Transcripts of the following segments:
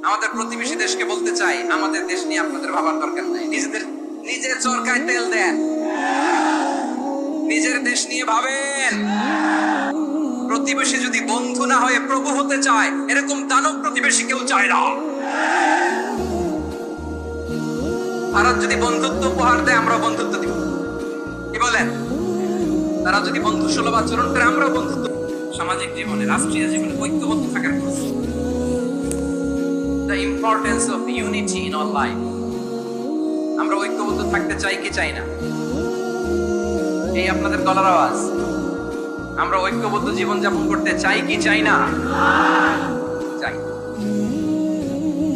আমাদের প্রতিবেশী দেশকে বলতে চাই, আমাদের দেশ নিয়ে আপনাদের ভাবার দরকার নাই। নিজের চরকায় তেল দেন, নিজের দেশ নিয়ে ভাবেন। প্রতিবেশী যদি বন্ধু না হয়ে প্রভু হতে চায়, এরকম দানব প্রতিবেশী কেউ চায় না। ভারত যদি বন্ধুত্ব উপহার দেয়, আমরা বন্ধুত্ব দিব। কি বলেন? তারা যদি বন্ধু সুলভ আচরণ করে, আমরাও বন্ধুত্ব। সামাজিক জীবনে, রাষ্ট্রীয় জীবনে ঐক্যবদ্ধ থাকার প্রয়োজন। The importance of unity in our life. আমরা ঐক্যবদ্ধ থাকতে চাই কি চাই না? এই আপনাদের গলার আওয়াজ। আমরা ঐক্যবদ্ধ জীবন যাপন করতে চাই কি চাই না? চাই।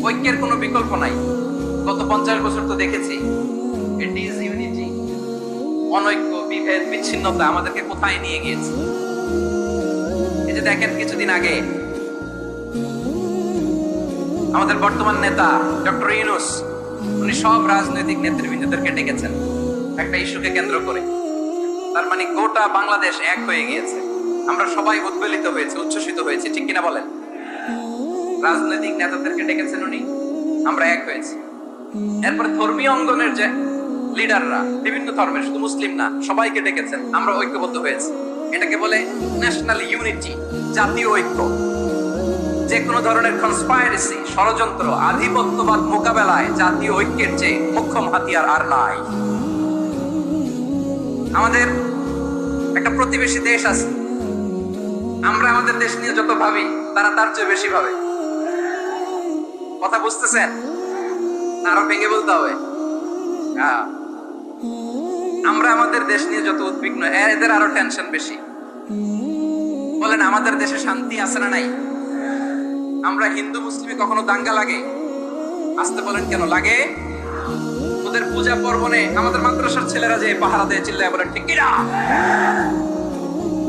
ঐক্যের কোনো বিকল্প নাই। গত 50 বছর তো দেখেছি ডিসইউনিটি, অনৈক্য, বিভেদ, বিচ্ছিন্নতা আমাদেরকে কোথায় নিয়ে গিয়েছে। এই যে দেখেন, কিছুদিন আগে আমাদের বর্তমান নেতা ডক্টর ইউনূস, উনি সব রাজনৈতিক নেতৃবৃন্দদেরকে ডেকেছেন একটা ইস্যুকে কেন্দ্র করে। তার মানে গোটা বাংলাদেশ এক হয়ে গিয়েছে। আমরা সবাই উদ্বেলিত হয়েছে, উচ্ছ্বসিত হয়েছে, ঠিক কিনা বলেন? রাজনৈতিক নেতাদেরকে ডেকেছেন উনি, আমরা এক হয়েছি। এরপর ধর্মীয় অঙ্গনের যে লিডাররা, বিভিন্ন ধর্মের, শুধু মুসলিম না, সবাইকে ডেকেছেন, আমরা ঐক্যবদ্ধ হয়েছি। এটাকে বলে ন্যাশনাল ইউনিটি, জাতীয় ঐক্য। যে কোনো ধরনের কনস্পাইরেসি, ষড়যন্ত্র, আধিপত্যবাদ মোকাবেলায় জাতীয় ঐক্যের চেয়ে মোক্ষম হাতিয়ার আর নাই। আমাদের একটা প্রতিবেশী দেশ আছে, আমরা আমাদের দেশ নিয়ে যত ভাবি, তারা তার চেয়ে বেশি ভাবে। কথা বুঝতেছেন? আরো ভেঙে বলতে হবে। আমরা আমাদের দেশ নিয়ে যত উদ্বিগ্ন, এদের আরো টেনশন বেশি। বলেন, আমাদের দেশে শান্তি আছে না নাই? আমরা হিন্দু মুসলিমে কখনো দাঙ্গা লাগে? আসতে বলেন, কেন লাগে? ওদের পূজা পার্বণে আমাদের মাদ্রাসার ছেলেরা যে পাহারা দেয়, চিল্লায় বলেন ঠিক কিনা?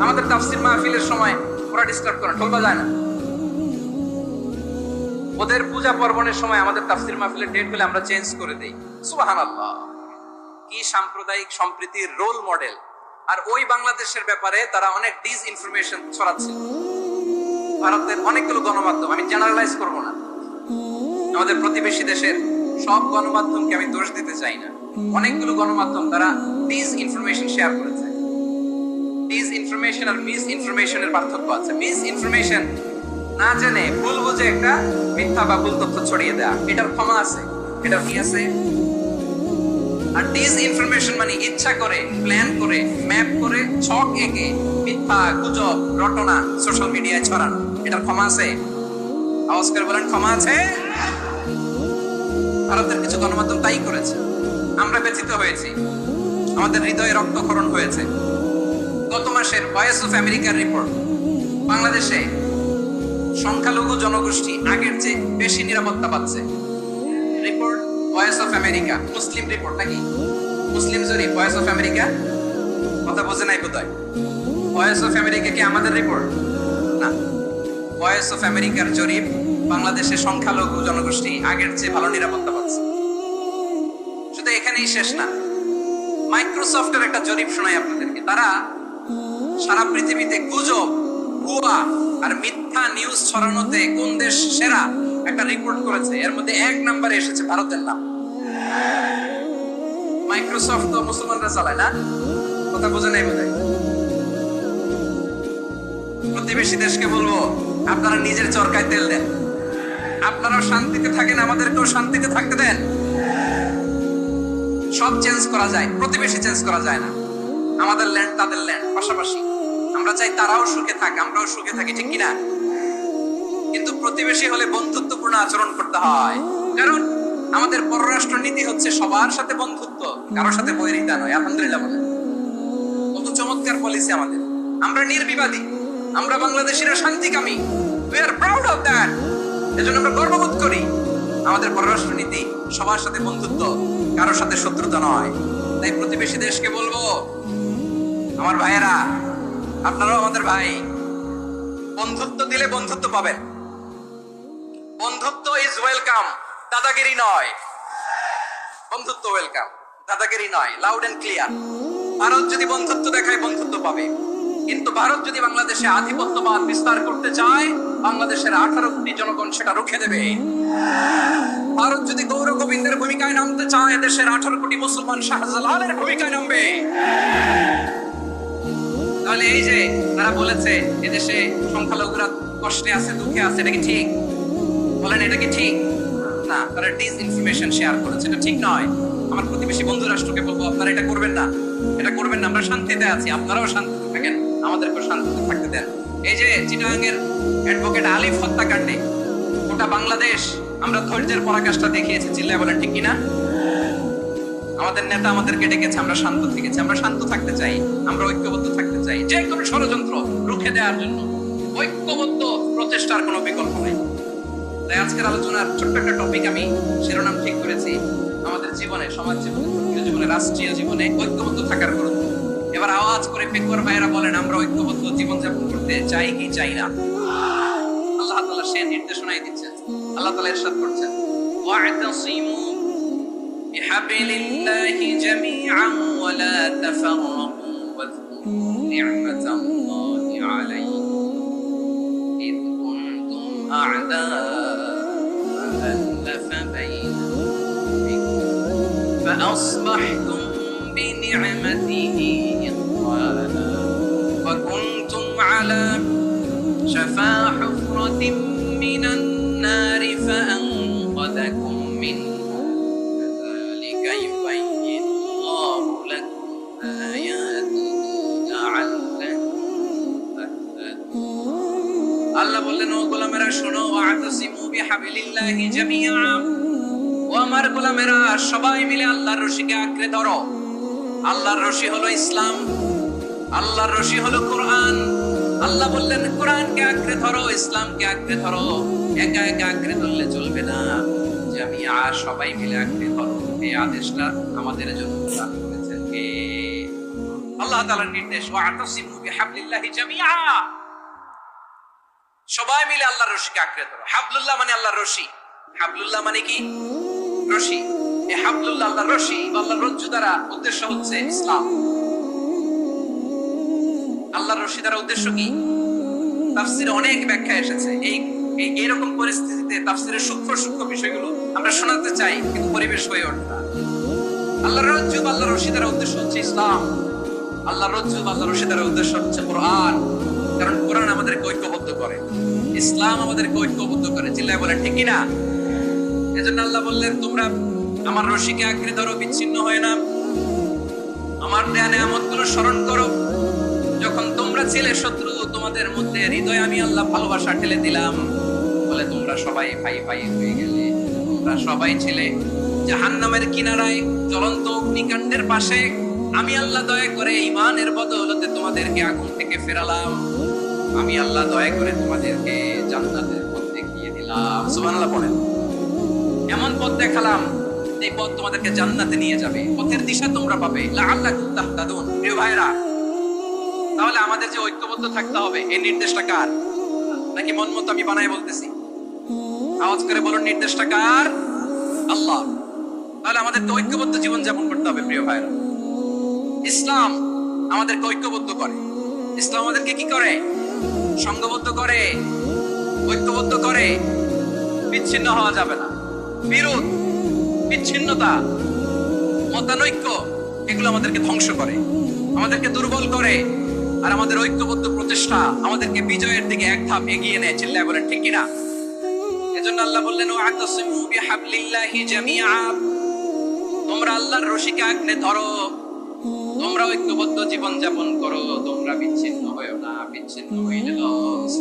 আমাদের তাফসীর মাহফিলের সময় ওরা ডিস্টার্ব করে, ঢোল বাজায় না। ওদের পূজা পার্বণের সময় আমাদের তাফসীর মাহফিলের ডেট হলে আমরা চেঞ্জ করে দেই। সুবহানাল্লাহ! কি সাম্প্রদায়িক সম্প্রীতির রোল মডেল। আর ওই বাংলাদেশের ব্যাপারে তারা অনেক ডিসইনফরমেশন ছড়াচ্ছে। ভারতের অনেকগুলো গণমাধ্যম, আমি জেনারেলাইজ করব না, আমাদের প্রতিবেশী দেশের সব গণমাধ্যমকে আমি দোষ দিতে চাই না। অনেকগুলো গণমাধ্যম তারা ডিসইনফরমেশন শেয়ার করেছে। ডিসইনফরমেশন আর মিস ইনফরমেশনের পার্থক্য আছে। মিস ইনফরমেশন না জেনে ভুল বুঝে একটা মিথ্যা বা ভুল তথ্য ছড়িয়ে দেয়া, এটার ক্ষমা আছে, এটার কি আছে। আর ডিসইনফরমেশন মানে ইচ্ছা করে, প্ল্যান করে, ম্যাপ করে, ছক এঁকে মিথ্যা, গুজব, রটনা সোশ্যাল মিডিয়ায় ছড়ানো, এটার ক্ষমা আছে? আওয়াজ করে বলেন, ক্ষমা আছে? ভারতের কিছু গণমাধ্যম তাই করেছে। আমরা ব্যথিত হয়েছি, আমাদের হৃদয়ে রক্তক্ষরণ হয়েছে। গত মাসের ভয়েস অফ আমেরিকার রিপোর্ট, বাংলাদেশে সংখ্যালঘু জনগোষ্ঠী আগের চেয়ে বেশি নিরাপত্তা পাচ্ছে। Report voice of America, Muslim report নাকি? মুসলিম জরিপ, ভয়েস অফ আমেরিকা। কথা বোঝে নাই বোধহয়। ভয়েস অফ আমেরিকা কি আমাদের রিপোর্ট? না, ভয়েস অফ আমেরিকার জরিপ, বাংলাদেশে সংখ্যালঘু জনগোষ্ঠী আগের চেয়ে ভালো নিরাপত্তা পাচ্ছে। শুধু এখানেই শেষ না, মাইক্রোসফটের একটা জরিপ শোনাই আপনাদেরকে। তারা সারা পৃথিবীতে গুজব, ভুয়া আর মিথ্যা নিউজ ছড়ানোতে কোন দেশ সেরা একটা রিপোর্ট করেছে। এর মধ্যে 1 নম্বরে এসেছে ভারতের নাম। মাইক্রোসফট তো মুসলমানরা চালায় না, কথা বোঝে নাই বোধহয়। প্রতিবেশী দেশকে বলবো, আপনারা নিজের চরকায় তেল দেন, আপনারাও শান্তিতে থাকেন, আমাদেরকেও শান্তিতে থাকতে দেন। সব চেঞ্জ করা যায়, প্রতিবেশী চেঞ্জ করা যায় না। আমাদের ল্যান্ড তাদের ল্যান্ড, পাশাপাশি। আমরা চাই তারাও সুখে থাক, আমরাও সুখে থাকি, ঠিক কিনা? কিন্তু প্রতিবেশী হলে বন্ধুত্বপূর্ণ আচরণ করতে হয়। কারণ আমাদের পররাষ্ট্র নীতি হচ্ছে সবার সাথে বন্ধুত্ব, কারোর সাথে বৈরিতা নয়। আলহামদুলিল্লাহ বলেন, কত চমৎকার পলিসি আমাদের। আমরা নির্বিবাদী, আমরা বাংলাদেশিরা শান্তিকামী। We are proud of that. এজন্য আমরা গর্ববোধ করি। আমাদের পররাষ্ট্র নীতি সবার সাথে বন্ধুত্ব, কারোর সাথে শত্রুতা নয়। তাই প্রতিবেশী দেশকে বলবো, আমার ভাইয়েরা, আপনারাও আমাদের ভাই। বন্ধুত্ব দিলে বন্ধুত্ব পাবেন। বন্ধুত্ব ইজ ওয়েলকাম, দাদাগিরি নয়। বন্ধুত্ব ওয়েলকাম, দাদাগিরি নয়। Loud and clear. ভারত যদি বন্ধুত্ব দেখায়, বন্ধুত্ব পাবে। কিন্তু ভারত যদি বাংলাদেশে আধিপত্যবাদ বিস্তার করতে চায়, বাংলাদেশের 18 কোটি জনগণ সেটা রুখে দেবে। ভারত যদি গৌর গোবিন্দের ভূমিকায় নামতে চায়, দেশের 18 কোটি মুসলমান শাহজালালের ভূমিকায় নামবে। তাহলে এই যে তারা বলেছে এদেশে সংখ্যালঘুরা কষ্টে আছে, দুঃখে আছে, এটা কি ঠিক? বলেন এটা কি ঠিক? না, তারা ডিসইনফরমেশন শেয়ার করেছে, এটা ঠিক নয়। আমার প্রতিবেশী বন্ধু রাষ্ট্রকে বলবো আপনারা এটা করবেন না, এটা করবেন না। আমরা শান্তিতে আছি, আপনারাও শান্তিতে থাকেন, আমাদেরকেও শান্তিতে থাকতে দেন। এই যে চিটাগাংয়ের অ্যাডভোকেট আলিফ হত্যাকাণ্ডে গোটা বাংলাদেশ আমরা ধৈর্যের পরাকাষ্ঠা দেখিয়েছি, চিল্লায় বলেন ঠিক কিনা? আমাদের নেতা আমাদেরকে ডেকেছে, আমরা শান্ত থেকেছি। আমরা শান্ত থাকতে চাই, আমরা ঐক্যবদ্ধ থাকতে চাই। যে কোনো ষড়যন্ত্র রুখে দেওয়ার জন্য ঐক্যবদ্ধ প্রচেষ্টার কোনো বিকল্প নেই। তাই আজকের আলোচনার ছোট্ট একটা টপিক আমি শিরোনাম ঠিক করেছি, আমাদের জীবনে, সমাজ জীবনে, ধর্মীয় জীবনে, রাষ্ট্রীয় জীবনে ঐক্যবদ্ধ থাকার গুরুত্ব। এবার আওয়াজ করে পেকুয়ার ভাইয়েরা বলেন, আমরা ঐক্যবদ্ধ জীবনযাপন করতে চাই কি চাই না? আল্লাহ তাআলা সে নির্দেশনাই দিচ্ছেন। আল্লাহ তাআলা ইরশাদ করছেন, ওয়া'তাসিমু বিহাবলিল্লাহি জামিআন ওয়া লা তাফাররাকু ওয়াযকুরু নি'মাতাল্লাহি আলাইকুম ইয কুনতুম আ'দাআন ফা'আলাফা বাইনা فأصبحتم بنعمته إخوانا وكنتم على شفا حفرة من النار فأنقذكم منها كذلك يبين الله لكم آياته لعلكم تهتدون আল্লাহ বললেন, ও গোলামেরা শোনো, ওয়া'তাসিমু বিহাবলিল্লাহি জামিআ, ও আমার গোলামেরা সবাই মিলে আল্লাহর রশিকে আঁকড়ে ধরো। আল্লাহর রশি হলো ইসলাম, আল্লাহর রশি হলো কোরআন। আল্লাহ বললেন কোরআনকে আঁকড়ে ধরো, ইসলামকে আঁকড়ে ধরো। একা একা আঁকড়ে ধরলে চলবে না, জামিআ সবাই মিলে আঁকড়ে ধরো। এই আদেশটা আমাদের জন্য প্রদান করেছেন কে? আল্লাহ তাআলার নির্দেশ, ওয়া'তাসিমু বিহাবলিল্লাহি জামিআ, সবাই মিলে আল্লাহর রশিকে আঁকড়ে ধরো। হাবলুল্লাহ মানে আল্লাহর রশি। হাবলুল্লাহ মানে কি? রশি। এই হাবলুল্লাহ আল্লাহর রশি, আল্লাহর রজ্জু দ্বারা উদ্দেশ্য হচ্ছে ইসলাম। আল্লাহর রশি দ্বারা উদ্দেশ্য কি? তাফসীরে অনেক ব্যাখ্যা এসেছে। এইরকম পরিস্থিতিতে তাফসীরের সূক্ষ্ম সূক্ষ্ম বিষয়গুলো আমরা শোনাতে চাই, কিন্তু পরিবেশ হয়ে ওঠে না। আল্লাহর রজ্জু, আল্লাহর রশি দ্বারা উদ্দেশ্য হচ্ছে ইসলাম। আল্লাহর রজ্জু, আল্লাহর রশি দ্বারা উদ্দেশ্য হচ্ছে কোরআন। কারণ কোরআন আমাদেরকে ঐক্যবদ্ধ করে, ইসলাম আমাদেরকে ঐক্যবদ্ধ করে। চিল্লায় বলেন ঠিক কিনা? এজন্য আল্লাহ বললেন, তোমরা আমার রশিকে আঁকড়ে ধরো, বিচ্ছিন্ন হয় না। আমার দেয়া নিয়ামতগুলো স্মরণ করো। যখন তোমরা ছিলে শত্রু, তোমাদের মধ্যে হৃদয়ে আমি আল্লাহ ভালোবাসা ঠেলে দিলাম, বলে তোমরা সবাই ভাই ভাই হয়ে গেলে। তোমরা সবাই ছিলে জাহান্নামের কিনারায়, জ্বলন্ত অগ্নিকাণ্ডের পাশে। আমি আল্লাহ দয়া করে ঈমানের বদৌলতে তোমাদেরকে আগুন থেকে ফেরালাম। আমি আল্লাহ দয়া করে তোমাদেরকে জান্নাতের পথ দেখিয়ে দিলাম। সুবহানাল্লাহ পড়েন। এমন পথ দেখালাম, এই পথ তোমাদেরকে জান্নাতে নিয়ে যাবে, পথের দিশা তোমরা পাবে। লাআল্লাকুম তাহতাদুন। প্রিয় ভাইরা, তাহলে আমাদের যে ঐক্যবদ্ধ থাকতে হবে, এই নির্দেশটা কার? নাকি মন মতো আমি বানায় বলতেছি? আওয়াজ করে বলুন, নির্দেশটা কার? আল্লাহ। তাহলে আমাদেরকে ঐক্যবদ্ধ জীবন যাপন করতে হবে। প্রিয় ভাইরা, ইসলাম আমাদেরকে ঐক্যবদ্ধ করে। ইসলাম আমাদেরকে কি করে? সংঘবদ্ধ করে, ঐক্যবদ্ধ করে। বিচ্ছিন্ন হওয়া যাবে না। বিরোধ, বিচ্ছিন্নতা, মতানৈক্য, এগুলো আমাদেরকে ধ্বংস করে, আমাদেরকে দুর্বল করে। আর আমাদের ঐক্যবদ্ধ প্রচেষ্টা আমাদেরকে বিজয়ের দিকে এক ধাপ এগিয়ে নেয়। চিল্লায় বলেন ঠিক কিনা? এজন্য আল্লাহ বললেন, ওয়া'তাসিমু বিহাবলিল্লাহি জামিআ, তোমরা আল্লাহর রশিকে আঁকড়ে ধরো, তোমরা ঐক্যবদ্ধ জীবন যাপন করো, তোমরা বিচ্ছিন্ন হয়ো না। বিচ্ছিন্ন হইলে লস।